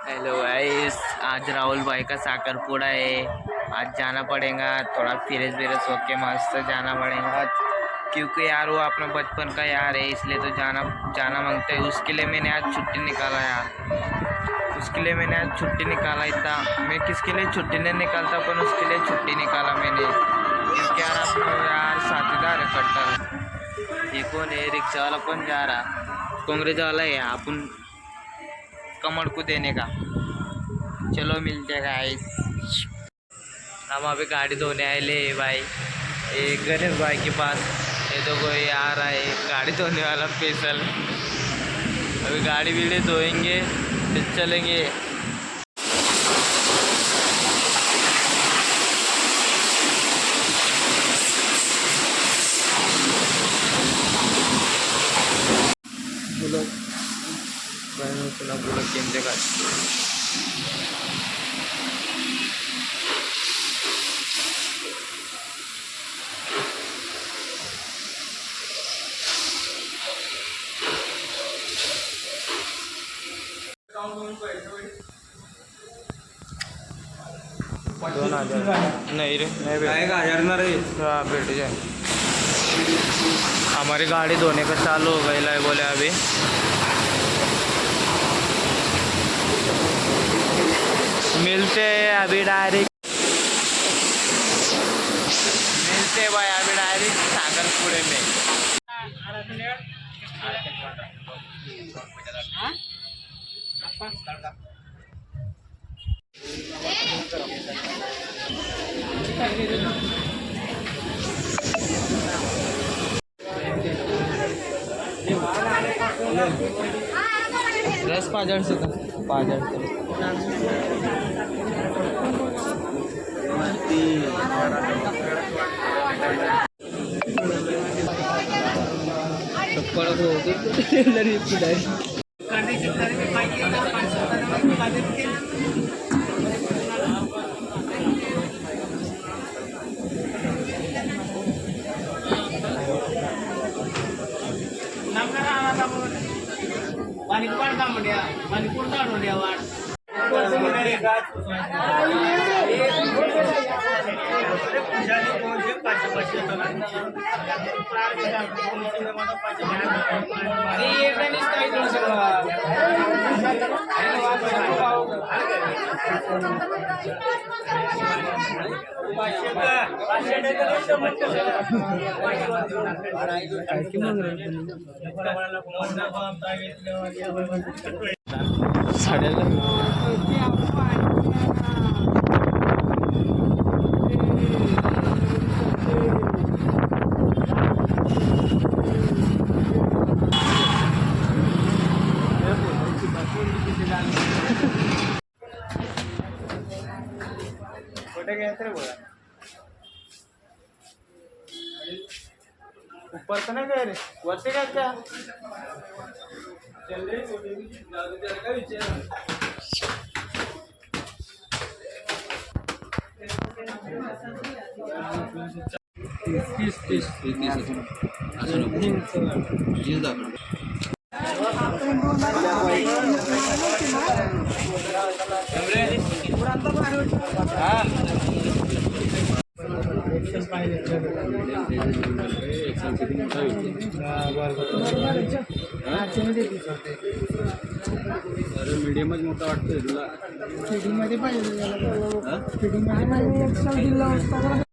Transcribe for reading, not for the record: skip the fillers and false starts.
Hello guys, आज राहुल भाई का साकरपुड़ा है। आज जाना पड़ेगा, थोड़ा फिरेस विरेस होके मस्त जाना पड़ेगा आज, क्योंकि यार वो अपना बचपन का यार है, इसलिए तो जाना मांगते हैं। उसके लिए मैंने आज छुट्टी निकाला यार, उसके लिए मैंने आज छुट्टी निकाला। इतना मैं किसके लिए छुट्टी नहीं निकालता, पर उसके लिए छुट्टी निकाला मैंने, क्योंकि यार अपना यार साथीदार है कट्टर। ये कौन है? रिक्शा वाला कौन जा रहा? कांग्रेस वाला है अपन कमर को देने का। चलो मिलते हैं गाइस। हम अभी गाड़ी धोने आए ले भाई, ये गणेश भाई के पास। ये तो कोई आ रहा है गाड़ी धोने वाला स्पेशल। अभी गाड़ी भी धोएंगे फिर चलेंगे। बोलो बोलो केंद्र का नहीं रे, नहीं भेट जाए। हमारी गाड़ी धोने का चालू हो गई है बोले अभी। मिलते हैं अभी डायरेक्ट, मिलते हैं भाई अभी डायरेक्ट सागरपुरे में। रस पाजर से पाजर Manipur kamu dia, Manipur tahu dia wan. ऊपर तो नहीं गए रे, वरती काय क्या चल रे का विचार 30 असं जीव दाखव मीडियमच मोठा वाटतोय तुला? फिटिंग मध्ये पाहिजे, फिटिंग मध्ये